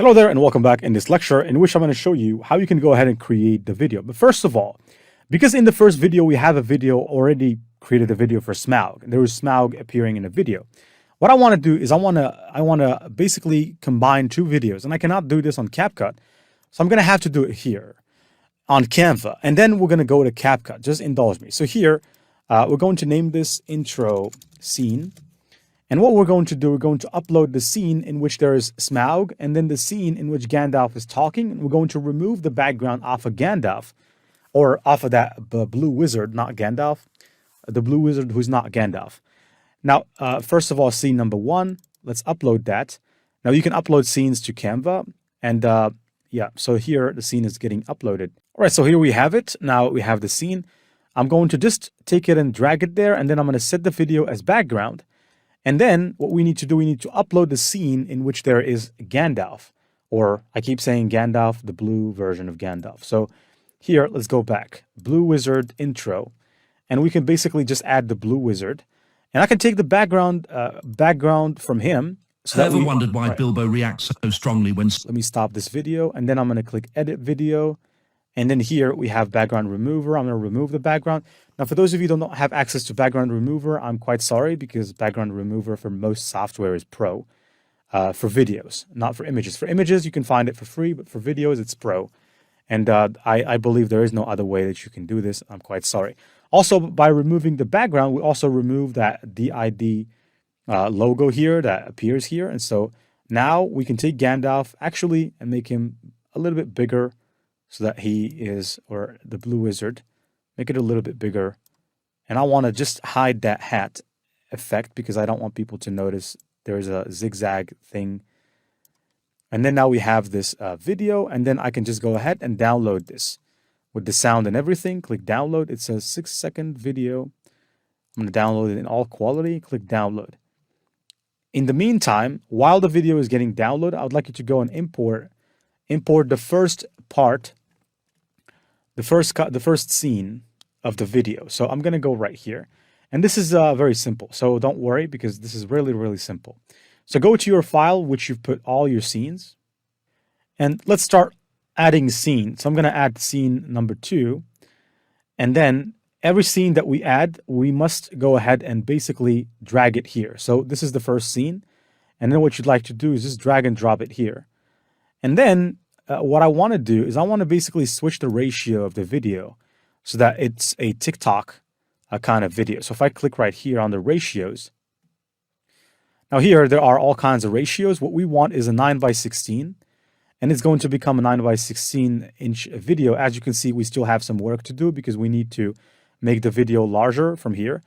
Hello there and welcome back in this lecture in which I'm going to show you how you can go ahead and create the video. But first of all, because in the first video we have a video already created a video for Smaug, and there was Smaug appearing in a video. What I want to do is I want to basically combine two videos, and I cannot do this on CapCut, so I'm going to have to do it here on Canva, and then we're going to go to CapCut. Just indulge me. So here we're going to name this intro scene. And what we're going to do, we're going to upload the scene in which there is Smaug, and then the scene in which Gandalf is talking. And we're going to remove the background off of Gandalf, or off of that blue wizard, not Gandalf, the blue wizard who's not Gandalf. Now, first of all, scene number one, let's upload that. Now you can upload scenes to Canva, and yeah, so here the scene is getting uploaded. All right, so here we have it. Now we have the scene. I'm going to just take it and drag it there, and then I'm going to set the video as background. And then what we need to do, we need to upload the scene in which there is Gandalf, or I keep saying Gandalf, the blue version of Gandalf. So here, let's go back, blue wizard intro, and we can basically just add the blue wizard. And I can take the background from him. So Ever wondered why Bilbo reacts so strongly when... Let me stop this video, and then I'm going to click edit video. And then here we have background remover. I'm going to remove the background. Now, for those of you who don't have access to background remover, I'm quite sorry, because background remover for most software is pro for videos, not for images. For images, you can find it for free, but for videos, it's pro. And I believe there is no other way that you can do this. I'm quite sorry. Also, by removing the background, we also remove that DID logo here that appears here. And so now we can take Gandalf actually and make him a little bit bigger, so that he is, or the blue wizard, make it a little bit bigger. And I want to just hide that hat effect because I don't want people to notice there's a zigzag thing. And then now we have this video, and then I can just go ahead and download this with the sound and everything. Click download. It's a 6-second video. I'm going to download it in all quality. Click download. In the meantime, while the video is getting downloaded, I would like you to go and import the first part, the first scene of the video. So I'm going to go right here. And this is very simple. So don't worry, because this is really, really simple. So go to your file, which you've put all your scenes. And let's start adding scene. So I'm going to add scene number 2. And then every scene that we add, we must go ahead and basically drag it here. So this is the first scene. And then what you'd like to do is just drag and drop it here. And then what I want to do is I want to basically switch the ratio of the video so that it's a TikTok kind of video. So if I click right here on the ratios, now here there are all kinds of ratios. What we want is a 9:16, and it's going to become a 9:16 inch video. As you can see, we still have some work to do because we need to make the video larger from here.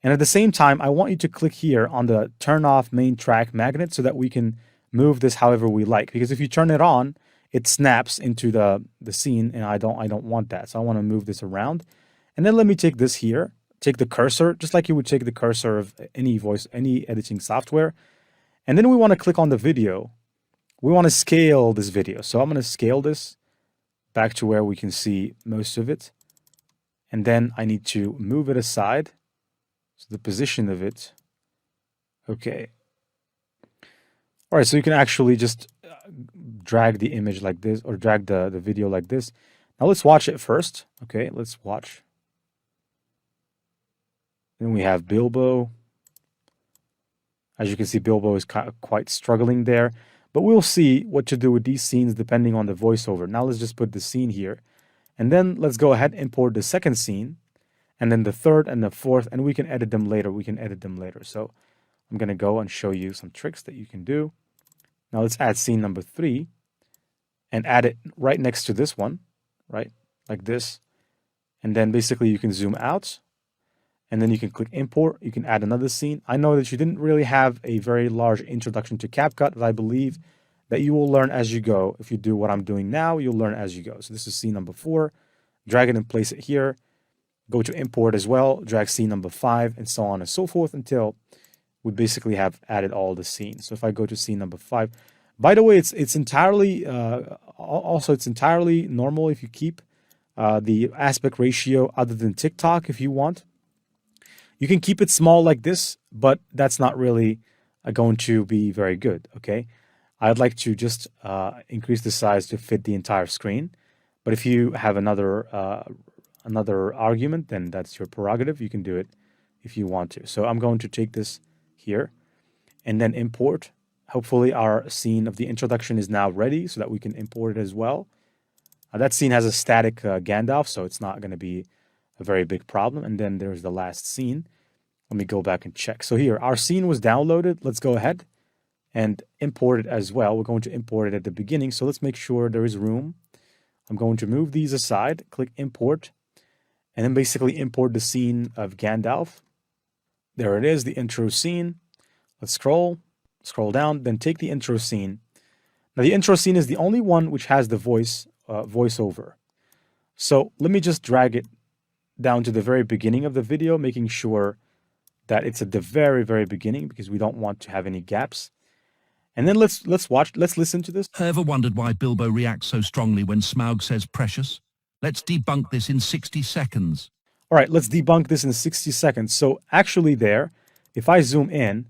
And at the same time, I want you to click here on the turn off main track magnet so that we can move this however we like. Because if you turn it on, it snaps into the scene, and I don't want that. So I want to move this around. And then let me take this here, take the cursor, just like you would take the cursor of any editing software. And then we want to click on the video. We want to scale this video. So I'm going to scale this back to where we can see most of it. And then I need to move it aside. So the position of it. Okay. All right, so you can actually just drag the image like this, or drag the video like this. Now let's watch it first. Okay, let's watch. Then we have Bilbo. As you can see, Bilbo is quite struggling there. But we'll see what to do with these scenes depending on the voiceover. Now let's just put the scene here. And then let's go ahead and import the second scene. And then the third and the fourth. And we can edit them later. So I'm going to go and show you some tricks that you can do. Now let's add scene number 3 and add it right next to this one, right? Like this. And then basically you can zoom out, and then you can click import. You can add another scene. I know that you didn't really have a very large introduction to CapCut, but I believe that you will learn as you go. If you do what I'm doing now, you'll learn as you go. So this is scene number 4. Drag it and place it here. Go to import as well. Drag scene number 5, and so on and so forth until we basically have added all the scenes. So if I go to scene number 5, by the way, it's entirely it's entirely normal if you keep the aspect ratio other than TikTok if you want. You can keep it small like this, but that's not really going to be very good. Okay, I'd like to just increase the size to fit the entire screen. But if you have another argument, then that's your prerogative. You can do it if you want to. So I'm going to take this here and then import. Hopefully our scene of the introduction is now ready so that we can import it as well. That scene has a static Gandalf, so it's not going to be a very big problem. And then there's the last scene. Let me go back and check. So here, our scene was downloaded. Let's go ahead and import it as well. We're going to import it at the beginning. So let's make sure there is room. I'm going to move these aside, click import, and then basically import the scene of Gandalf. There it is, the intro scene. Let's scroll down, then take the intro scene. Now the intro scene is the only one which has the voiceover. So let me just drag it down to the very beginning of the video, making sure that it's at the very, very beginning because we don't want to have any gaps. And then let's listen to this. Ever wondered why Bilbo reacts so strongly when Smaug says precious? Let's debunk this in 60 seconds. All right, let's debunk this in 60 seconds. So actually there, if I zoom in,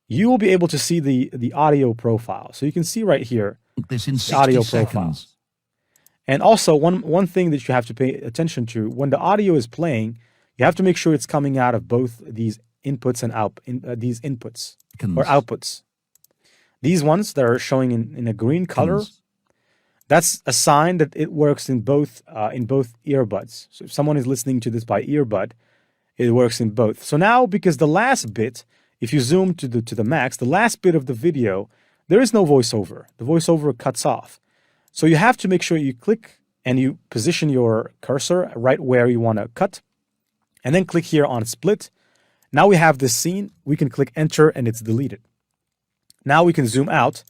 you will be able to see the audio profile. So you can see right here, this in 60 the audio seconds. profile. And also one thing that you have to pay attention to, when the audio is playing, you have to make sure it's coming out of both these inputs and these inputs or outputs. These ones that are showing in a green color, that's a sign that it works in both earbuds. So if someone is listening to this by earbud, it works in both. So now, because the last bit, if you zoom to the max, the last bit of the video, there is no voiceover. The voiceover cuts off. So you have to make sure you click and you position your cursor right where you want to cut, and then click here on split. Now we have this scene. We can click enter and it's deleted. Now we can zoom out,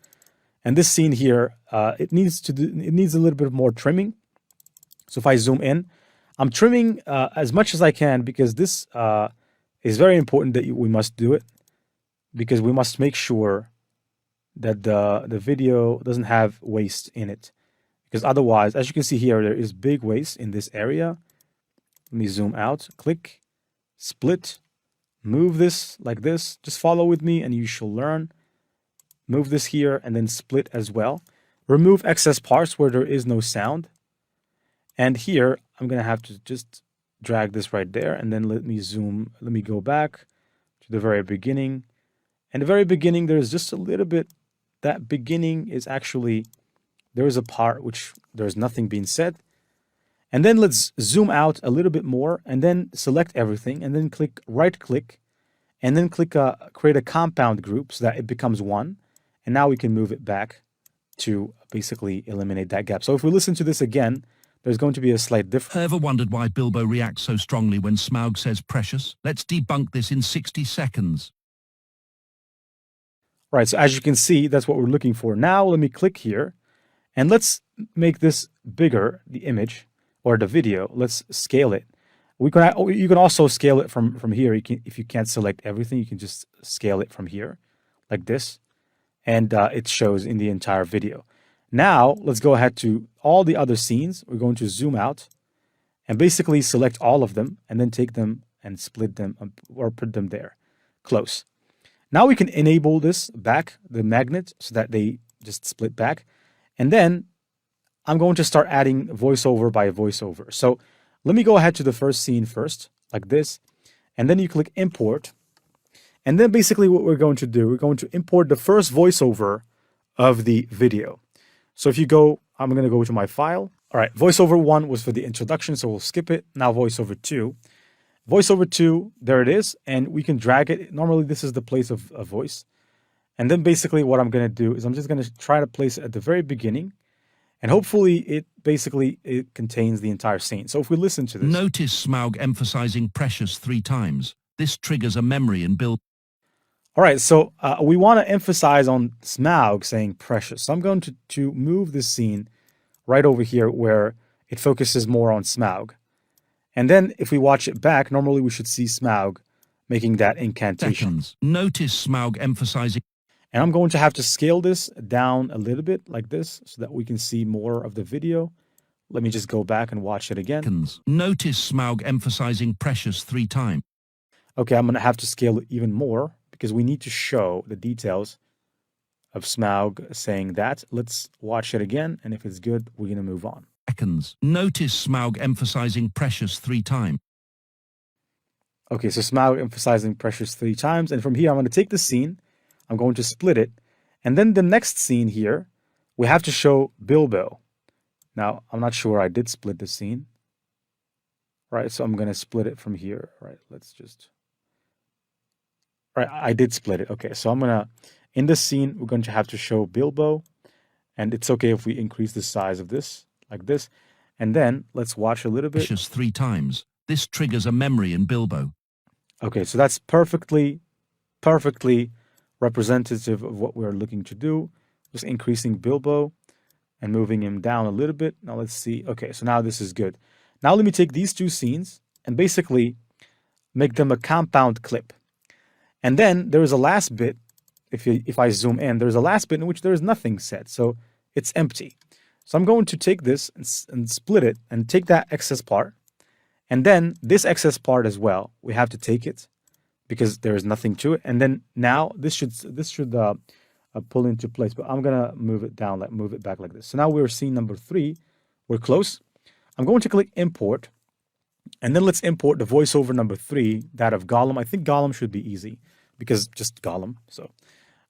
and this scene here, it needs a little bit more trimming. So if I zoom in, I'm trimming as much as I can because this is very important that we must do it, because we must make sure that the video doesn't have waste in it, because otherwise, as you can see here, there is big waste in this area. Let me zoom out, click, split, move this like this. Just follow with me and you shall learn. Move this here and then split as well. Remove excess parts where there is no sound. And here, I'm going to have to just drag this right there, and then let me go back to the very beginning. And the very beginning, there's just a little bit, that beginning is actually, there is a part which there's nothing being said. And then let's zoom out a little bit more and then select everything and then right click and then create a compound group so that it becomes one. And now we can move it back to basically eliminate that gap. So if we listen to this again, there's going to be a slight difference. Ever wondered why Bilbo reacts so strongly when Smaug says precious? Let's debunk this in 60 seconds. Right, so as you can see, that's what we're looking for. Now let me click here and let's make this bigger, the image or the video. Let's scale it. You can also scale it from here. If you can't select everything, you can just scale it from here like this. And it shows in the entire video. Now, let's go ahead to all the other scenes. We're going to zoom out and basically select all of them and then take them and split them or put them there, close. Now we can enable this back, the magnet, so that they just split back. And then I'm going to start adding voiceover by voiceover. So let me go ahead to the first scene first, like this. And then you click import. And then basically what we're going to do, we're going to import the first voiceover of the video. So if you go, I'm going to go to my file. All right, voiceover 1 was for the introduction, so we'll skip it. Now voiceover 2. Voiceover 2, there it is, and we can drag it. Normally this is the place of a voice. And then basically what I'm going to do is I'm just going to try to place it at the very beginning. And hopefully it contains the entire scene. So if we listen to this. Notice Smaug emphasizing precious 3 times. This triggers a memory in Bilbo. All right, so we want to emphasize on Smaug saying precious. So I'm going to move this scene right over here where it focuses more on Smaug. And then if we watch it back, normally we should see Smaug making that incantation. Notice Smaug emphasizing. And I'm going to have to scale this down a little bit like this so that we can see more of the video. Let me just go back and watch it again. Notice Smaug emphasizing precious 3 times. Okay, I'm going to have to scale it even more because we need to show the details of Smaug saying that. Let's watch it again, and if it's good, we're going to move on. Seconds. Notice Smaug emphasizing precious 3 times. Okay, so Smaug emphasizing precious 3 times, and from here I'm going to take the scene, I'm going to split it, and then the next scene here, we have to show Bilbo. Now, I'm not sure I did split the scene. Right, so I'm going to split it from here. Right, let's just... Right, I did split it. Okay, so I'm going to... In this scene, we're going to have to show Bilbo, and it's okay if we increase the size of this, like this. And then, let's watch a little bit. Precious 3 times. This triggers a memory in Bilbo. Okay, so that's perfectly representative of what we're looking to do. Just increasing Bilbo and moving him down a little bit. Now let's see. Okay, so now this is good. Now let me take these 2 scenes and basically make them a compound clip. And then there is a last bit. If I zoom in, there's a last bit in which there is nothing set. So it's empty. So I'm going to take this and split it and take that excess part. And then this excess part as well, we have to take it because there is nothing to it. And then now this should pull into place. But I'm going to move it down, move it back like this. So now we're scene number 3. We're close. I'm going to click import, and then let's import the voiceover number 3, that of Gollum. I think Gollum should be easy because just Gollum. So,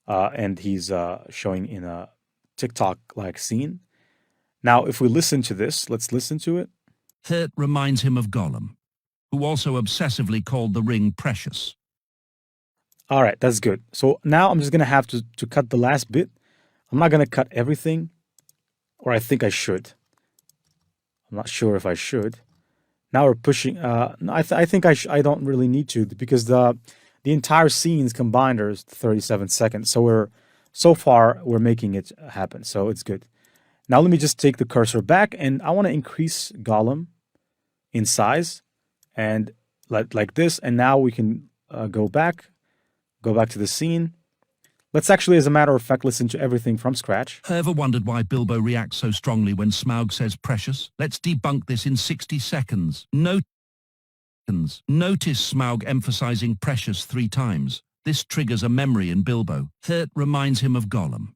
and he's showing in a TikTok-like scene. Now, if we listen to this, let's listen to it. It reminds him of Gollum, who also obsessively called the ring precious. All right, that's good. So now I'm just going to have to cut the last bit. I'm not going to cut everything, or I think I should. I'm not sure if I should. Now we're pushing. I think I don't really need to because the entire scenes combined are 37 seconds. So so far we're making it happen. So it's good. Now let me just take the cursor back, and I want to increase Gollum in size, and like this. And now we can go back to the scene. Let's actually, as a matter of fact, listen to everything from scratch. Ever wondered why Bilbo reacts so strongly when Smaug says precious? Let's debunk this in 60 seconds. Notice Smaug emphasizing precious 3 times. This triggers a memory in Bilbo. It reminds him of Gollum,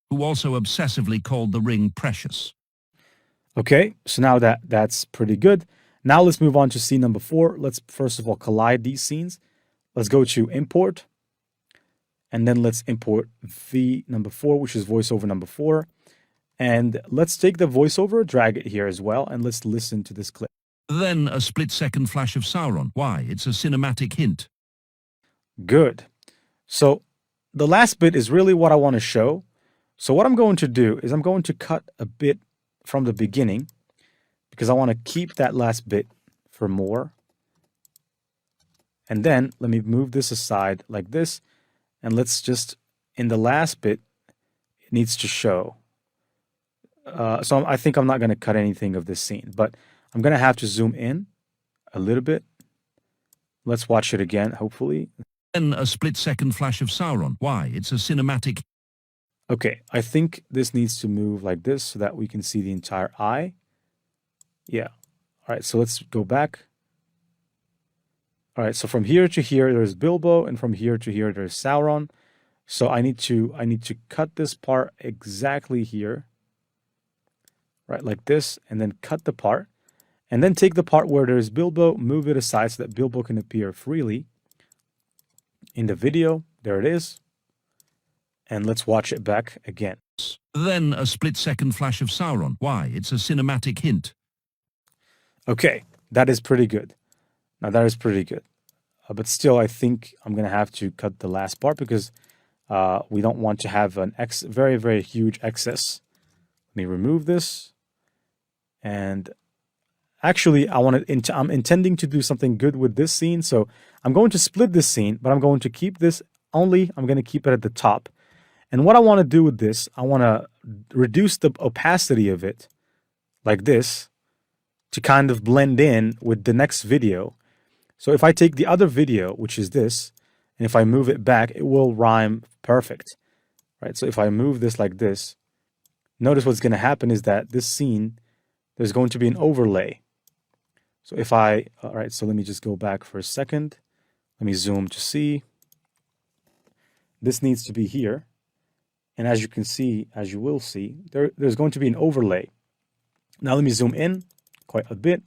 who also obsessively called the ring precious. Okay, so now that's pretty good. Now let's move on to scene number 4. Let's first of all collide these scenes. Let's go to import. And then let's import V number 4, which is voiceover number 4. And let's take the voiceover, drag it here as well, and let's listen to this clip. Then a split-second flash of Sauron. Why? It's a cinematic hint. Good. So the last bit is really what I want to show. So what I'm going to do is I'm going to cut a bit from the beginning because I want to keep that last bit for more. And then let me move this aside like this. And let's just, in the last bit, it needs to show. So I think I'm not going to cut anything of this scene, but I'm going to have to zoom in a little bit. Let's watch it again, hopefully. Then a split-second flash of Sauron. Why? It's a cinematic. Okay, I think this needs to move like this so that we can see the entire eye. Yeah. All right, so let's go back. All right, so from here to here, there's Bilbo, and from here to here, there's Sauron. So I need to cut this part exactly here, right, like this, and then cut the part, and then take the part where there's Bilbo, move it aside so that Bilbo can appear freely in the video. There it is. And let's watch it back again. Then a split-second flash of Sauron. Why? It's a cinematic hint. Okay, that is pretty good. Now that is pretty good. But still, I think I'm going to have to cut the last part because we don't want to have an very, very huge excess. Let me remove this. And actually, I'm intending to do something good with this scene. So I'm going to split this scene, but I'm going to keep this only. I'm going to keep it at the top. And what I want to do with this, I want to reduce the opacity of it like this to kind of blend in with the next video. So if I take the other video, which is this, and if I move it back, it will rhyme perfect, right? So if I move this like this, notice what's going to happen is that this scene, there's going to be an overlay. So if all right, so let me just go back for a second. Let me zoom to see. This needs to be here. And as you can see, as you will see, there's going to be an overlay. Now let me zoom in quite a bit.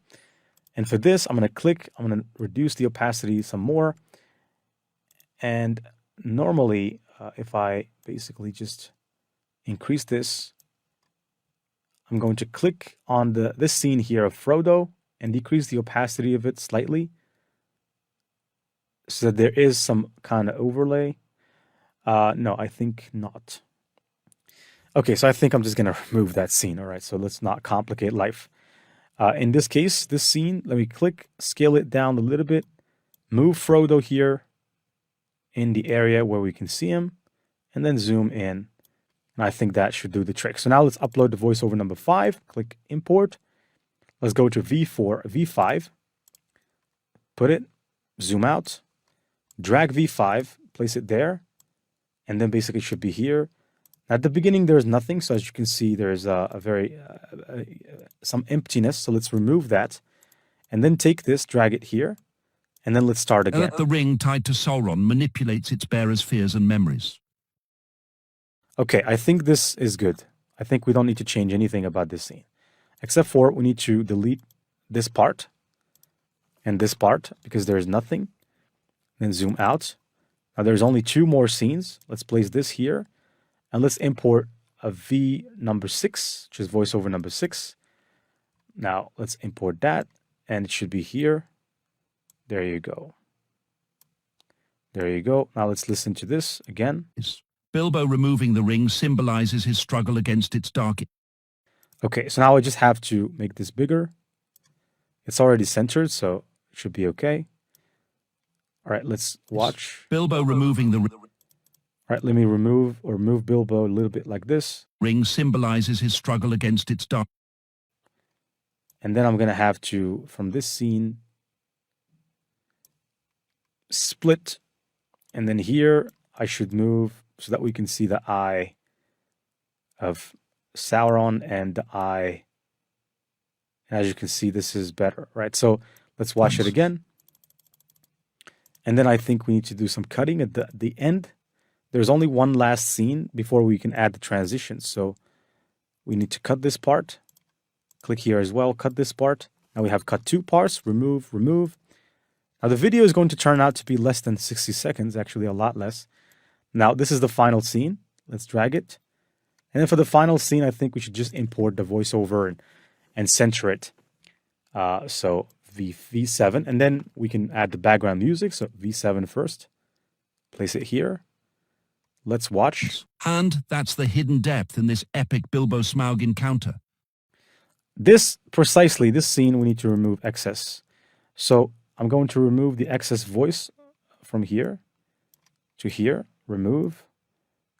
And for this, I'm going to reduce the opacity some more. And normally, if I basically just increase this, I'm going to click on this scene here of Frodo and decrease the opacity of it slightly so that there is some kind of overlay. No, I think not. Okay, so I think I'm just going to remove that scene. All right, so let's not complicate life. In this case, this scene, let me click, scale it down a little bit, move Frodo here in the area where we can see him, and then zoom in. And I think that should do the trick. So now let's upload the voiceover number 5. Click import. Let's go to V5. Put it, zoom out, drag V5, place it there, and then basically it should be here. At the beginning, there's nothing. So as you can see, there's some emptiness. So let's remove that. And then take this, drag it here, and then let's start again. The ring tied to Sauron manipulates its bearer's fears and memories. Okay, I think this is good. I think we don't need to change anything about this scene. Except for we need to delete this part and this part because there's nothing. Then zoom out. Now there's only 2 more scenes. Let's place this here. And let's import a V number 6, which is voiceover number 6. Now let's import that. And it should be here. There you go. There you go. Now let's listen to this again. Bilbo removing the ring symbolizes his struggle against its dark. Okay, so now I just have to make this bigger. It's already centered, so it should be okay. All right, let's watch. Bilbo removing the All right, let me move Bilbo a little bit like this. Ring symbolizes his struggle against its dark. And then I'm going to have to, from this scene, split. And then here, I should move so that we can see the eye of Sauron and the eye. And as you can see, this is better, right? So let's watch it again. And then I think we need to do some cutting at the end. There's only one last scene before we can add the transitions. So we need to cut this part. Click here as well, cut this part. Now we have cut 2 parts, remove. Now the video is going to turn out to be less than 60 seconds, actually a lot less. Now this is the final scene. Let's drag it. And then for the final scene, I think we should just import the voiceover and center it. So V7, and then we can add the background music. So V7 first, place it here. Let's watch. And that's the hidden depth in this epic Bilbo Smaug encounter. This scene, we need to remove excess. So I'm going to remove the excess voice from here to here, remove,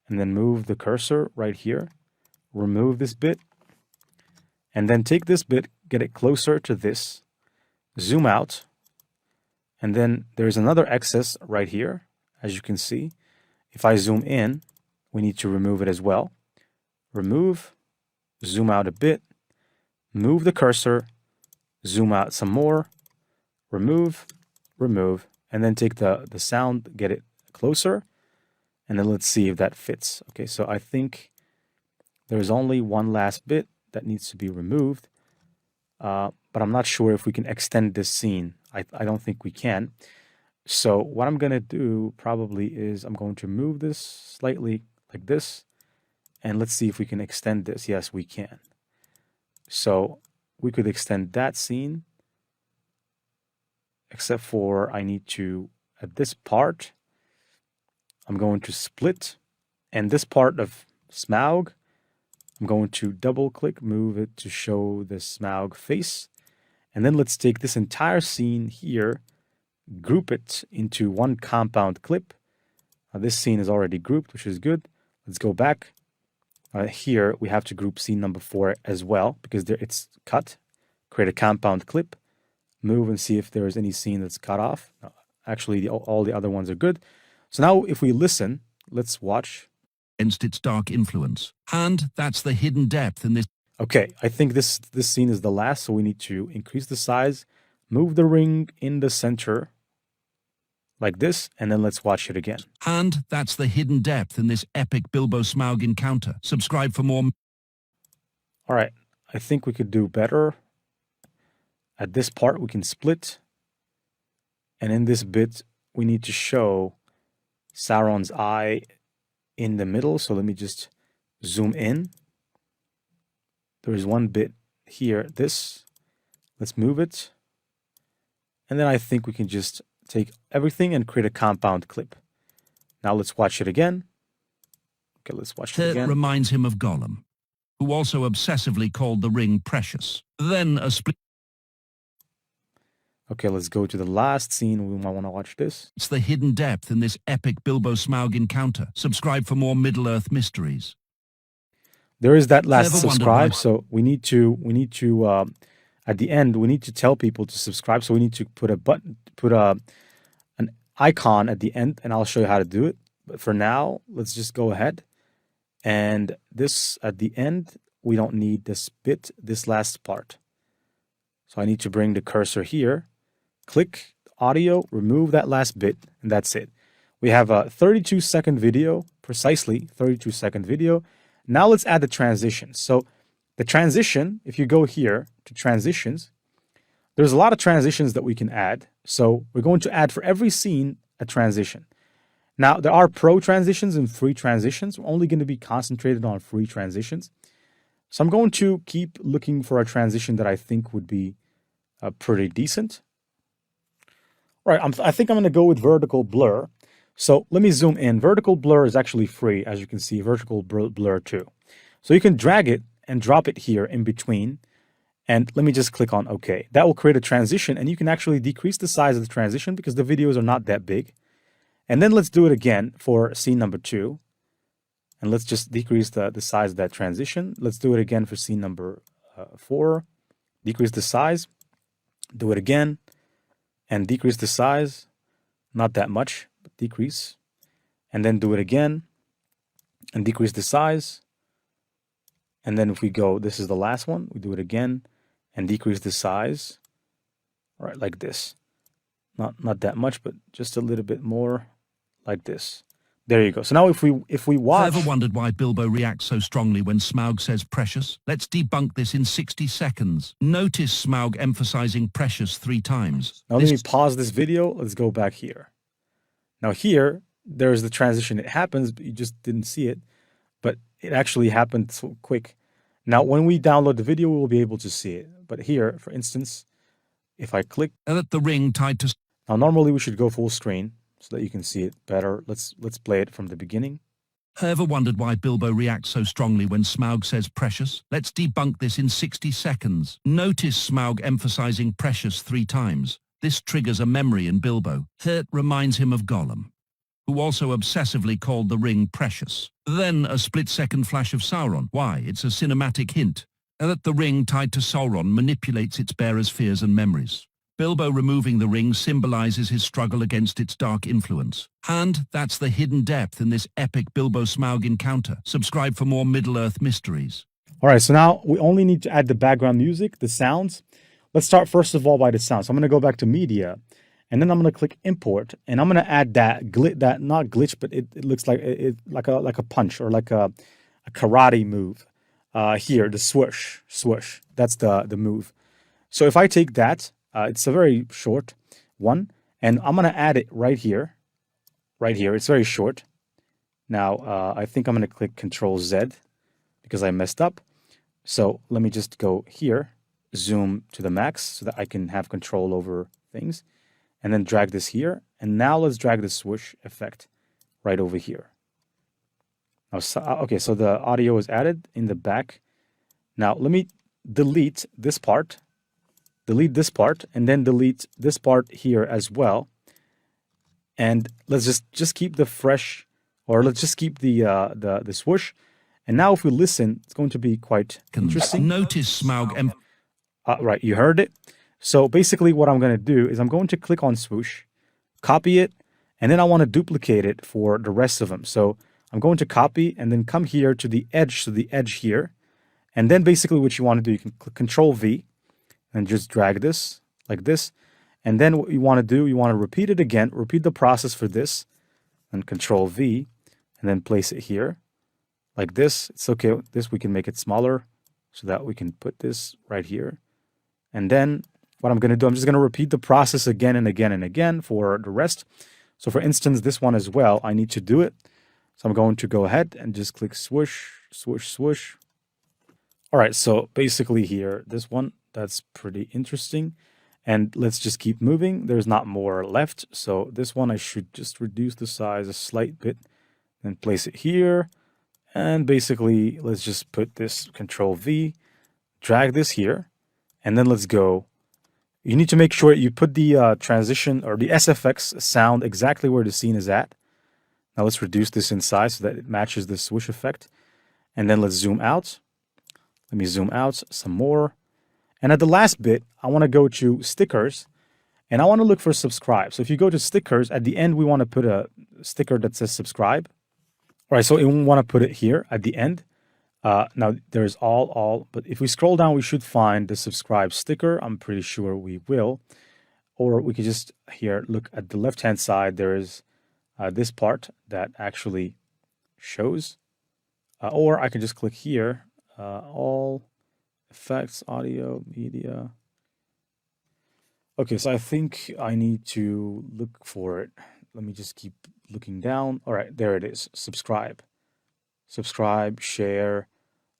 and then move the cursor right here, remove this bit, and then take this bit, get it closer to this, zoom out, and then there's another excess right here, as you can see. If I zoom in, we need to remove it as well. Remove, zoom out a bit, move the cursor, zoom out some more, remove, and then take the sound, get it closer, and then let's see if that fits. Okay, so I think there's only one last bit that needs to be removed, but I'm not sure if we can extend this scene. I don't think we can. So what I'm going to do probably is I'm going to move this slightly like this, and let's see if we can extend this. Yes, we can. So we could extend that scene, except for I need to, at this part, I'm going to split, and this part of Smaug, I'm going to double click, move it to show the Smaug face, and then let's take this entire scene here, group it into one compound clip. This scene is already grouped, which is good. Let's go back. Here we have to group scene number 4 as well because it's cut. Create a compound clip, move and see if there is any scene that's cut off. No, actually, all the other ones are good. So now if we listen, let's watch. Against its dark influence. And that's the hidden depth in this. Okay, I think this scene is the last, so we need to increase the size, move the ring in the center, like this, and then let's watch it again. And that's the hidden depth in this epic Bilbo Smaug encounter. Subscribe for more. All right, I think we could do better. At this part, we can split. And in this bit, we need to show Sauron's eye in the middle. So let me just zoom in. There is one bit here, this. Let's move it. And then I think we can just take everything and create a compound clip. Now let's watch it again. Okay, let's watch it again. Reminds him of Gollum, who also obsessively called the ring precious. Then a split. Okay, let's go to the last scene. We might want to watch this. It's the hidden depth in this epic Bilbo Smaug encounter. Subscribe for more Middle-earth mysteries. There is that last subscribe, so we need to at the end we need to tell people to subscribe. So we need to put a button, an icon at the end, and I'll show you how to do it. But for now, let's just go ahead. And this at the end, we don't need this bit, this last part. So I need to bring the cursor here. Click audio, remove that last bit, and that's it. We have a 32-second video, precisely 32-second video. Now let's add the transition. So the transition, if you go here to transitions, there's a lot of transitions that we can add. So we're going to add for every scene a transition. Now there are pro transitions and free transitions. We're only going to be concentrated on free transitions. So I'm going to keep looking for a transition that I think would be pretty decent. All right, I think I'm going to go with vertical blur. So let me zoom in. Vertical blur is actually free, as you can see, vertical blur too. So you can drag it and drop it here in between. And let me just click on OK. That will create a transition, and you can actually decrease the size of the transition because the videos are not that big. And then let's do it again for scene number 2. And let's just decrease the size of that transition. Let's do it again for scene number 4. Decrease the size. Do it again. And decrease the size. Not that much, but decrease. And then do it again. And decrease the size. And then if we go, this is the last one. We do it again. And decrease the size. All right, like this. Not that much, but just a little bit more like this. There you go. So now if we watch... Ever wondered why Bilbo reacts so strongly when Smaug says precious? Let's debunk this in 60 seconds. Notice Smaug emphasizing precious 3 times. Now let me pause this video. Let's go back here. Now here, there's the transition. It happens, but you just didn't see it. But it actually happened so quick. Now when we download the video, we will be able to see it. But here, for instance, if I click... At the ring tied to... Now normally we should go full screen, so that you can see it better. Let's play it from the beginning. Ever wondered why Bilbo reacts so strongly when Smaug says precious? Let's debunk this in 60 seconds. Notice Smaug emphasizing precious 3 times. This triggers a memory in Bilbo. It reminds him of Gollum, who also obsessively called the ring precious. Then a split-second flash of Sauron. Why? It's a cinematic hint that the ring tied to Sauron manipulates its bearer's fears and memories. Bilbo removing the ring symbolizes his struggle against its dark influence. And that's the hidden depth in this epic Bilbo Smaug encounter. Subscribe for more Middle-earth mysteries. All right, so now we only need to add the background music, the sounds. Let's start first of all by the sound. So I'm going to go back to media, and then I'm going to click import, and I'm going to add that not glitch, but it looks like like a punch or like a karate move. Here, the swoosh. That's the move. So if I take that. It's a very short one, and I'm going to add it right here. It's very short. Now, I think I'm going to click Control Z because I messed up. So let me just go here, zoom to the max so that I can have control over things, and then drag this here. And now let's drag the swoosh effect right over here. Now, okay, so the audio is added in the back. Now, let me delete this part. Delete this part, and then delete this part here as well. And let's just keep the fresh, or let's just keep the swoosh. And now if we listen, it's going to be quite interesting. Notice Smaug... right, you heard it. So basically what I'm going to do is I'm going to click on swoosh, copy it, and then I want to duplicate it for the rest of them. So I'm going to copy and then come here to the edge, so the edge here. And then basically what you want to do, you can click Control V, and just drag this like this. And then what you want to do, you want to repeat it again, repeat the process for this, and Control V, and then place it here like this. It's okay with this. We can make it smaller so that we can put this right here. And then what I'm going to do, I'm just going to repeat the process again and again and again for the rest. So for instance, this one as well, I need to do it. So I'm going to go ahead and just click swoosh, swoosh, swoosh. All right, so basically here, this one, that's pretty interesting. And let's just keep moving. There's not more left. So this one, I should just reduce the size a slight bit and place it here. And basically, let's just put this Control V, drag this here, and then let's go. You need to make sure you put the transition or the SFX sound exactly where the scene is at. Now let's reduce this in size so that it matches the swoosh effect. And then let's zoom out. Let me zoom out some more. And at the last bit, I want to go to stickers and I want to look for subscribe. So if you go to stickers, at the end, we want to put a sticker that says subscribe. All right, so we want to put it here at the end. Now there's all, but if we scroll down, we should find the subscribe sticker. I'm pretty sure we will. Or we could just here look at the left-hand side. There is this part that actually shows. Or I can just click here, all effects, audio, media. Okay, so I think I need to look for it. Let me just keep looking down. All right, there it is. Subscribe. Subscribe, share,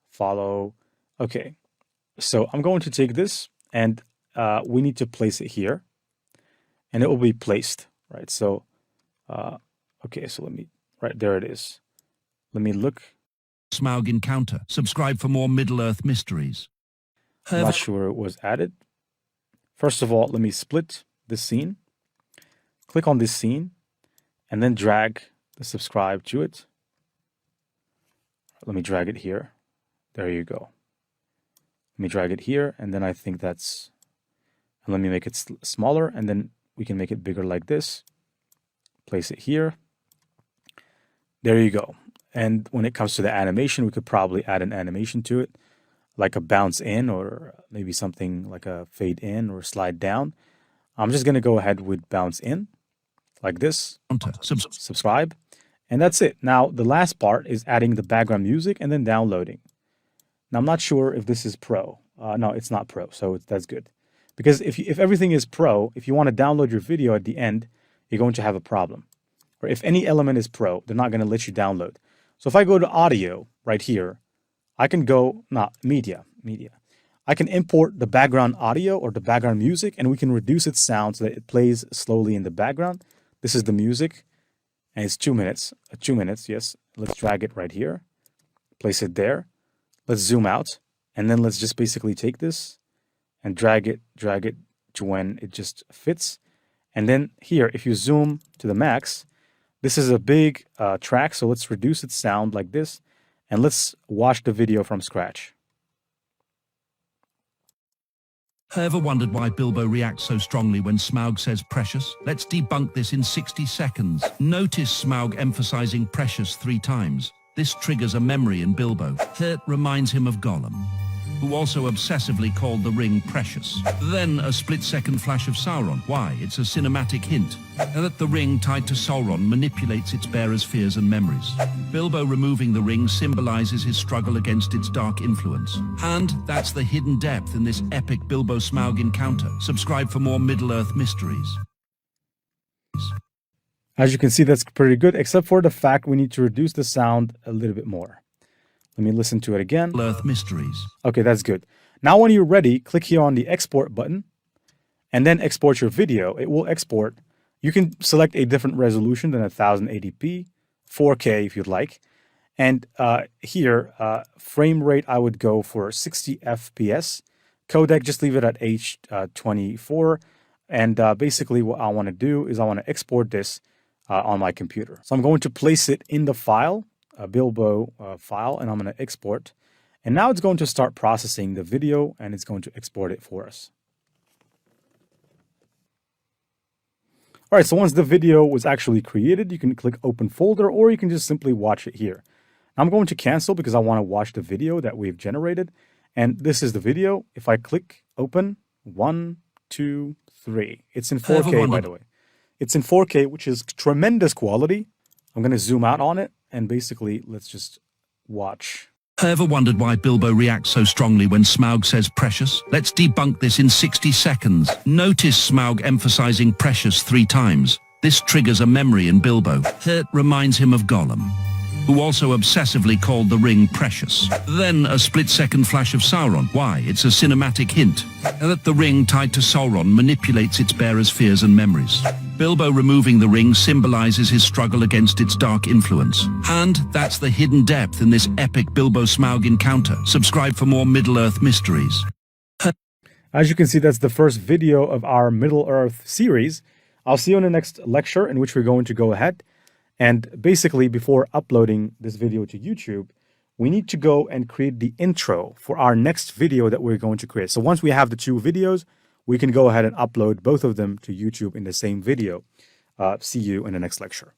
follow. Okay, so I'm going to take this and we need to place it here and it will be placed, right? So, okay, so let me, right, there it is. Let me look. Smaug Encounter. Subscribe for more Middle-earth mysteries. I'm not sure it was added. First of all, let me split this scene. Click on this scene and then drag the subscribe to it. Let me drag it here. There you go. Let me drag it here, and then I think that's, and let me make it smaller, and then we can make it bigger like this. Place it here. There you go. And when it comes to the animation, we could probably add an animation to it, like a bounce in, or maybe something like a fade in or slide down. I'm just going to go ahead with bounce in, like this. Subscribe. And that's it. Now, the last part is adding the background music and then downloading. Now, I'm not sure if this is pro. No, it's not pro, so that's good. Because if everything is pro, if you want to download your video at the end, you're going to have a problem. Or if any element is pro, they're not going to let you download. So if I go to audio right here, I can go, not media. I can import the background audio or the background music, and we can reduce its sound so that it plays slowly in the background. This is the music. And it's 2 minutes, 2 minutes, yes. Let's drag it right here, place it there. Let's zoom out, and then let's just basically take this and drag it to when it just fits. And then here, if you zoom to the max, this is a big track, so let's reduce its sound like this, and let's watch the video from scratch. Ever wondered why Bilbo reacts so strongly when Smaug says precious? Let's debunk this in 60 seconds. Notice Smaug emphasizing precious 3 times. This triggers a memory in Bilbo. It reminds him of Gollum, who also obsessively called the ring precious. Then a split-second flash of Sauron. Why? It's a cinematic hint that the ring tied to Sauron manipulates its bearer's fears and memories. Bilbo removing the ring symbolizes his struggle against its dark influence. And that's the hidden depth in this epic Bilbo-Smaug encounter. Subscribe for more Middle-earth mysteries. As you can see, that's pretty good, except for the fact we need to reduce the sound a little bit more. Let me listen to it again. Middle-earth mysteries. Okay, that's good. Now when you're ready, click here on the export button and then export your video. It will export. You can select a different resolution than 1080p, 4K if you'd like. And here, frame rate, I would go for 60 FPS. Codec, just leave it at H24. And basically what I want to do is I want to export this on my computer. So I'm going to place it in the file, a Bilbo file, and I'm going to export. And now it's going to start processing the video, and it's going to export it for us. All right, so once the video was actually created, you can click Open Folder, or you can just simply watch it here. Now I'm going to cancel because I want to watch the video that we've generated. And this is the video. If I click Open, 1, 2, 3. It's in Ever 4K, by wondered- the way. It's in 4K, which is tremendous quality. I'm going to zoom out on it, and basically, let's just watch. Ever wondered why Bilbo reacts so strongly when Smaug says precious? Let's debunk this in 60 seconds. Notice Smaug emphasizing precious 3 times. This triggers a memory in Bilbo. It reminds him of Gollum, who also obsessively called the ring precious. Then a split-second flash of Sauron. Why? It's a cinematic hint that the ring tied to Sauron manipulates its bearer's fears and memories. Bilbo removing the ring symbolizes his struggle against its dark influence. And that's the hidden depth in this epic Bilbo-Smaug encounter. Subscribe for more Middle-earth mysteries. As you can see, that's the first video of our Middle-earth series. I'll see you in the next lecture in which we're going to go ahead. And basically, before uploading this video to YouTube, we need to go and create the intro for our next video that we're going to create. So once we have the 2 videos, we can go ahead and upload both of them to YouTube in the same video. See you in the next lecture.